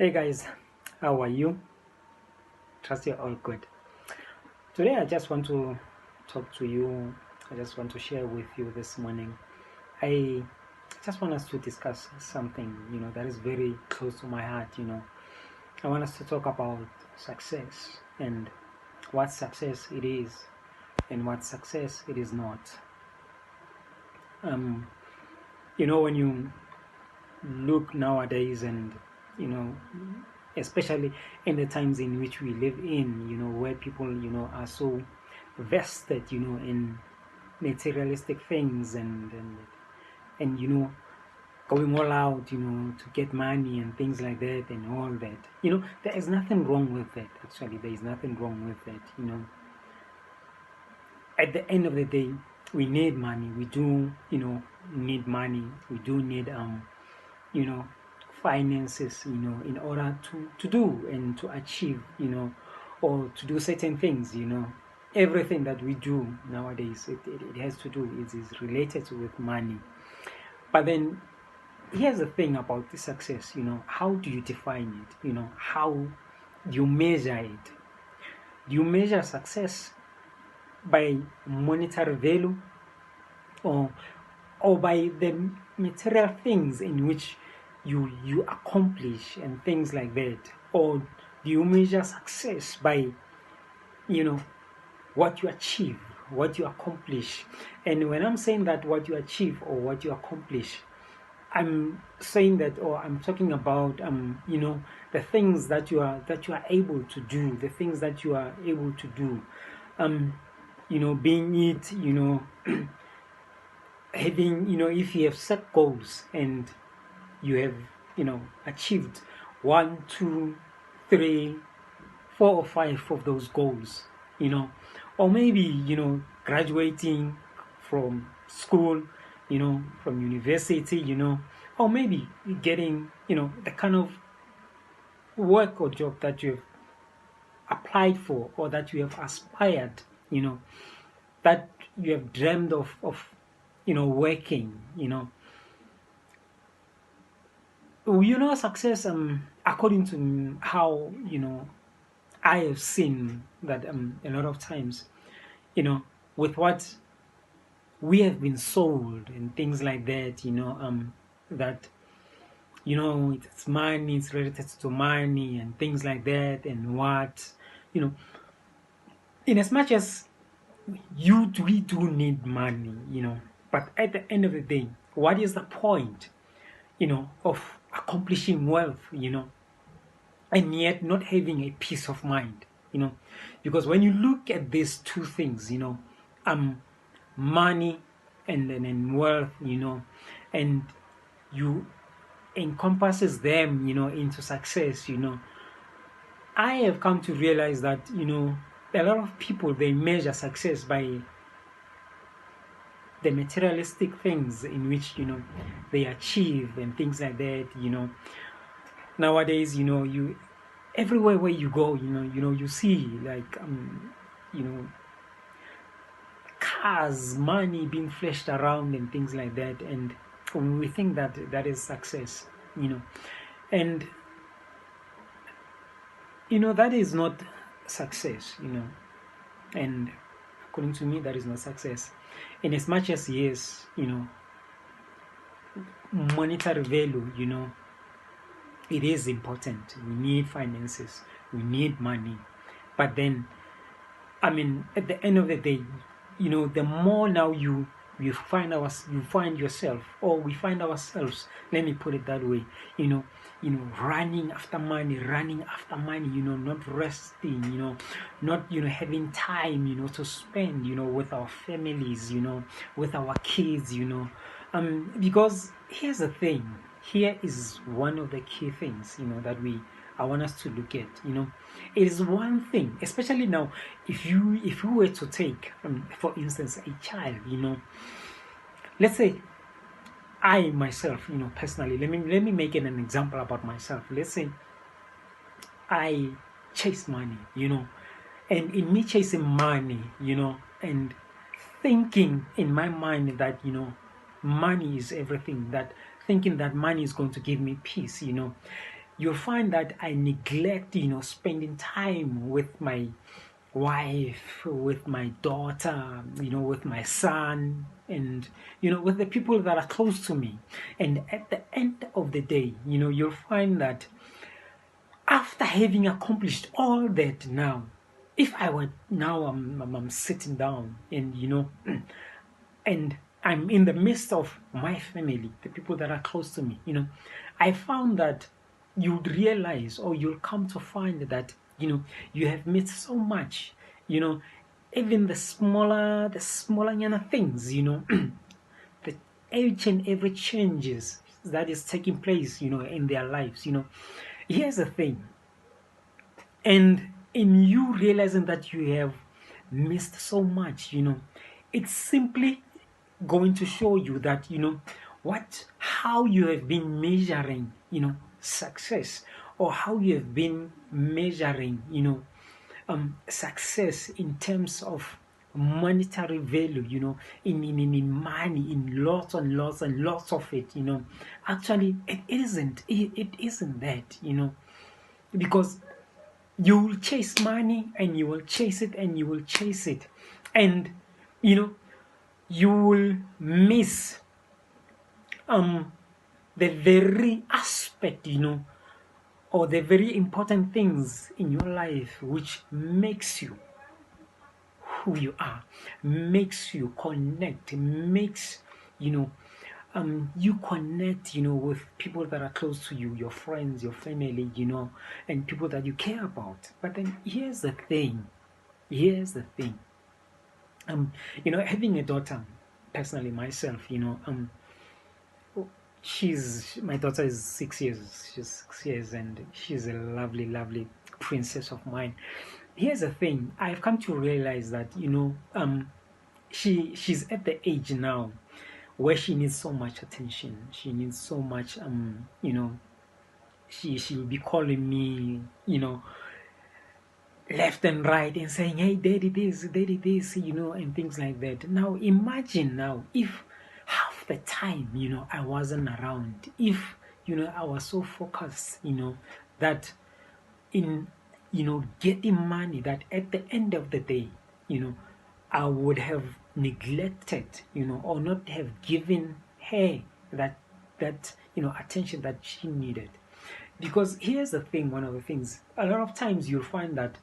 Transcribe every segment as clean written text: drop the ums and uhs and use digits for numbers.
Hey guys, how are you? Trust you're all good. Today I just want to talk to you. I just want to share with you this morning. I just want us to discuss something, that is very close to my heart. I want us to talk about success and what success it is and what success it is not. Um, when you look nowadays and, you know, especially in the times in which we live in, where people, are so vested, in materialistic things and going all out, to get money and things like that and all that. There is nothing wrong with that. Actually, there is nothing wrong with that. At the end of the day, we need money. We do, need money. We do need, you know, finances, in order to do and to achieve, or to do certain things. Everything that we do nowadays, it has to do, it is related with money. But then here's the thing about the success, how do you define it? How do you measure it? Do you measure success by monetary value or by the material things in which you accomplish and things like that? Or do you measure success by what you achieve, what you accomplish? And when I'm saying that what you achieve or what you accomplish, I'm saying that, or I'm talking about the things that you are able to do, the things that you are able to do, being it, having, if you have set goals and you have, achieved 1, 2, 3, 4 or 5 of those goals, or maybe, graduating from school, from university, or maybe getting, the kind of work or job that you have applied for or that you have aspired, that you have dreamed of working, success, according to how, I have seen that a lot of times, with what we have been sold and things like that, that, it's money, it's related to money and things like that, and what, in as much as we do need money, but at the end of the day, what is the point, of accomplishing wealth, and yet not having a peace of mind, because when you look at these two things, money and wealth, and you encompasses them, into success, I have come to realize that, a lot of people, they measure success by the materialistic things in which, they achieve and things like that, Nowadays, you everywhere where you go, you see like, cars, money being flashed around and things like that, and we think that that is success, and that is not success, and according to me, that is not success. In as much as, yes, monetary value, it is important. We need finances, we need money, but then, at the end of the day, the more now you find yourself, or we find ourselves, let me put it that way, running after money, not resting, not having time, to spend, with our families, with our kids, because here's the thing. Here is one of the key things, that I want us to look at. It is one thing, especially now, if you were to take, for instance, a child, let's say I myself, personally, let me make it an example about myself. Let's say I chase money, and in me chasing money, and thinking in my mind that, money is everything, that thinking that money is going to give me peace, you'll find that I neglect, spending time with my wife, with my daughter, with my son, and with the people that are close to me. And at the end of the day, you'll find that after having accomplished all that, now, if I were now, I'm sitting down, and and I'm in the midst of my family, the people that are close to me, I found that you'd realize, or you'll come to find that, you have missed so much, even the smaller things, the each and every changes that is taking place, in their lives, Here's the thing, and in you realizing that you have missed so much, it's simply going to show you that how you have been measuring success, or how you have been measuring success in terms of monetary value, in money, in lots and lots and lots of it, actually it isn't that, because you will chase money, and you will chase it, and you will chase it, and you will miss the very aspect, or the very important things in your life which makes you who you are, makes you connect, makes you connect, with people that are close to you, your friends, your family, and people that you care about. But then here's the thing. Having a daughter, personally myself, my daughter is 6 years. She's 6 years, and she's a lovely, lovely princess of mine. Here's the thing. I've come to realize that, she's at the age now where she needs so much attention. She needs so much, she'll be calling me, left and right, and saying, hey, daddy this, and things like that. Now imagine now if half the time, I wasn't around, if I was so focused, that in getting money, that at the end of the day, I would have neglected, or not have given her that attention that she needed. Because here's the thing, one of the things, a lot of times you'll find that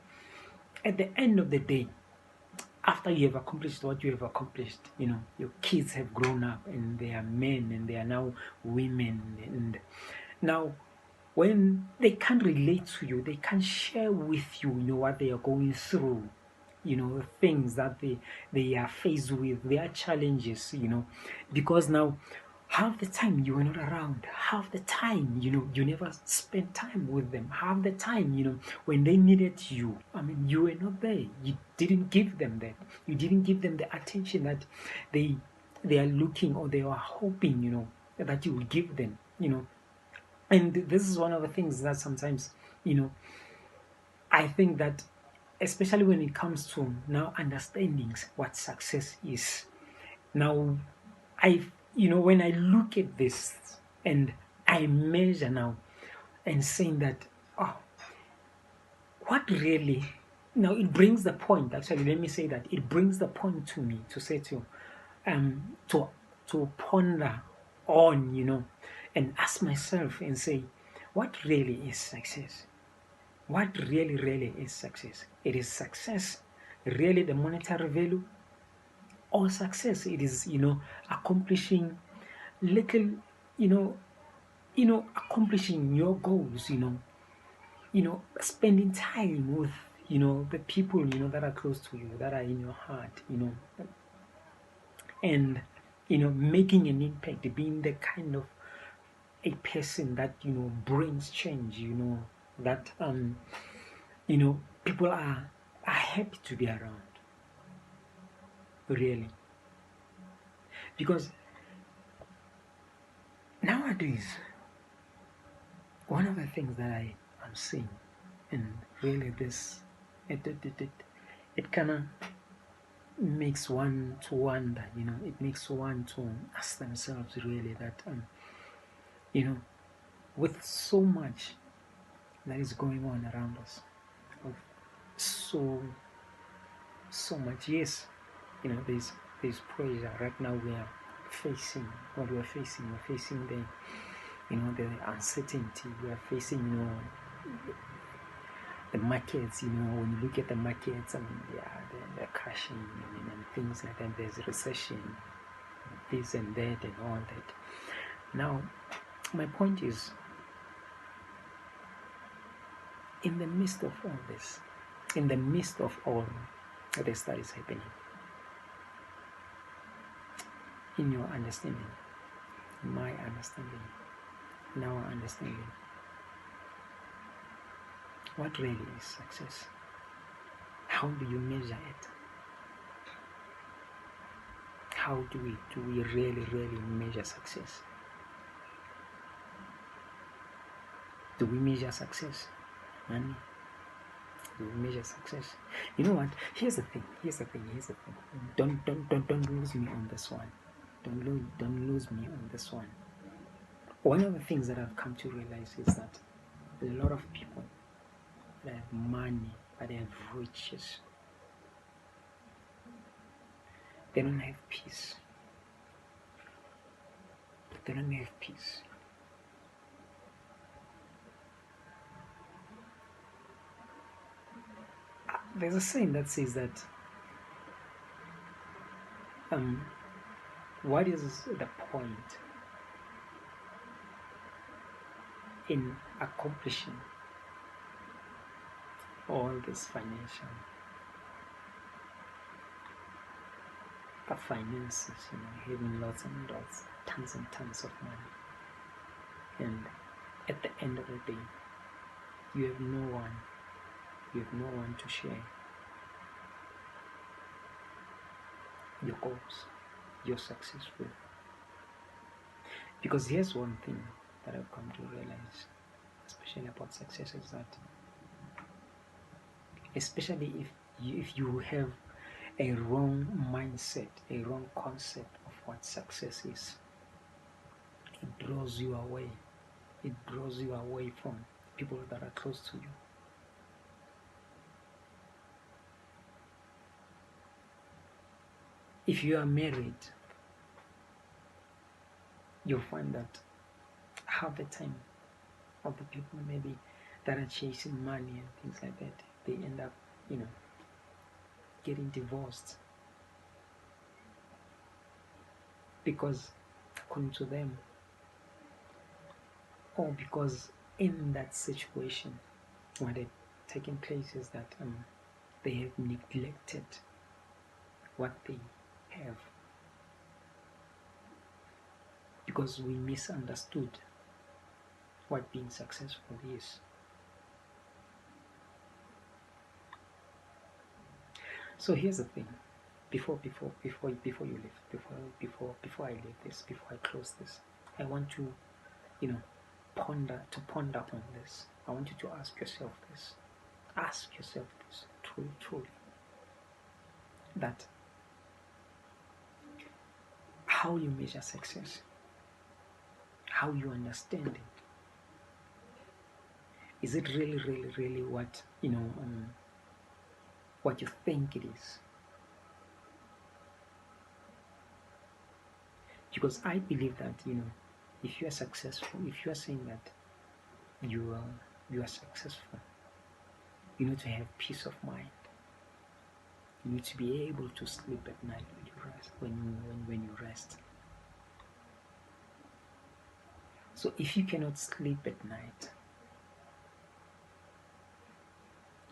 at the end of the day, after you have accomplished what you have accomplished, your kids have grown up, and they are men, and they are now women, and now when they can't relate to you, they can't share with you, what they are going through, things that they are faced with, their challenges, because now half the time you were not around, half the time, you never spent time with them, half the time, when they needed you, you were not there. You didn't give them that. You didn't give them the attention that they are looking, or they are hoping, that you would give them, And this is one of the things that sometimes, I think that, especially when it comes to now understanding what success is. Now, when I look at this and I measure now and saying that, what really, now it brings the point, actually, let me say that it brings the point to me to say to ponder on, and ask myself and say, what really is success? What really is success? It is success really the monetary value, or success it is accomplishing little, accomplishing your goals, spending time with the people that are close to you, that are in your heart, and making an impact, being the kind of a person that brings change, that people are happy to be around, really. Because nowadays, one of the things that I am seeing, and really this, it kind of makes one to wonder, it makes one to ask themselves really that, with so much that is going on around us. Of so much. Yes, there's pressure right now. We are facing what we're facing. We're facing the uncertainty. We are facing the markets. When you look at the markets, they're crashing and things like that. There's recession, this and that and all that. Now, my point is, in the midst of all this, in the midst of all this that is happening, in your understanding, in my understanding, in our understanding, what really is success? How do you measure it? How do we really measure success? Do we measure success? Money? Do we measure success? You know what? Here's the thing. Don't lose me on this one. Don't lose me on this one. One of the things that I've come to realize is that there's a lot of people that have money, but they have riches. They don't have peace. They don't have peace. There's a saying that says that what is the point in accomplishing all this finances, having lots and lots, tons and tons of money, and at the end of the day, you have no one to share your goals, your success with. Because here's one thing that I've come to realize, especially about success, is that especially if you have a wrong mindset, a wrong concept of what success is, it draws you away. It draws you away from people that are close to you. If you are married, you'll find that half the time of the people maybe that are chasing money and things like that, they end up, getting divorced. Because according to them, or because in that situation, what had taken place is that they have neglected what they have, because we misunderstood what being successful is. So here's the thing. Before you leave, before I leave this, before I close this, I want to, ponder on this. I want you to ask yourself this. Ask yourself this, truly, that how you measure success, how you understand it. Is it really what what you think it is? Because I believe that if you are successful, if you are saying that you are successful, you need to have peace of mind. You need to be able to sleep at night when you rest. When you rest. So if you cannot sleep at night,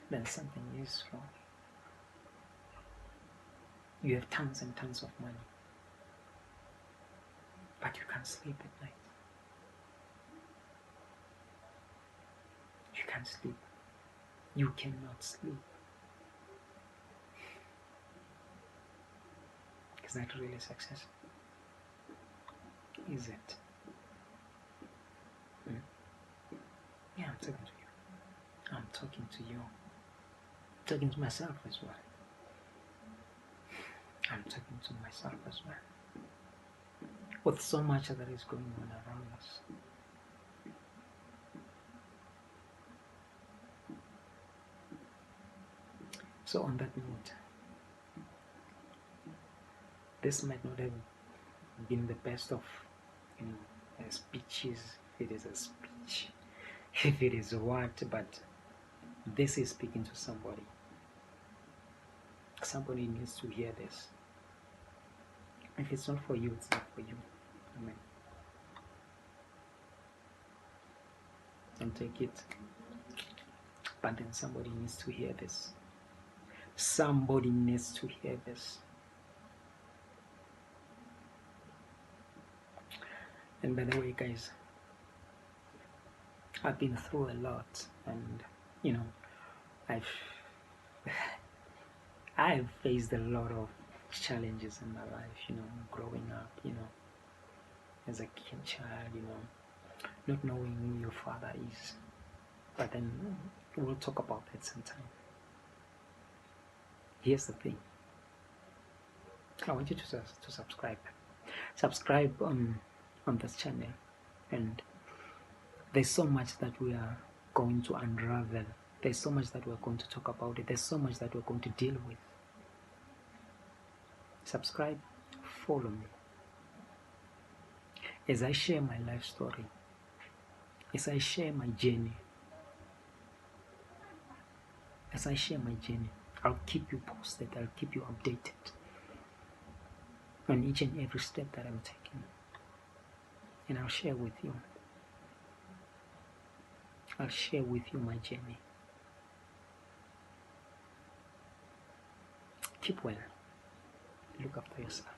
then something is wrong. You have tons and tons of money, but you can't sleep at night. You can't sleep. You cannot sleep. Is that really success? Is it? Yeah, I'm talking to you. I'm talking to you. I'm talking to myself as well. I'm talking to myself as well. With so much that is going on around us, So on that note, this might not have been the best of, speeches, if it is a speech, if it is what, but this is speaking to somebody. Somebody needs to hear this. If it's not for you, it's not for you. Amen. Don't take it. But then somebody needs to hear this. Somebody needs to hear this. And by the way, guys, I've been through a lot, and I've faced a lot of challenges in my life, growing up, as a kid child, not knowing who your father is. But then we'll talk about that sometime. Here's the thing. I want you to subscribe. Subscribe on this channel, and there's so much that we are going to unravel. There's so much that we're going to talk about it. There's so much that we're going to deal with. Subscribe, follow me as I share my life story, as I share my journey. As I share my journey, I'll keep you posted. I'll keep you updated on each and every step that I'm taking, and I'll share with you. I'll share with you my journey. Keep well. Look after yourself.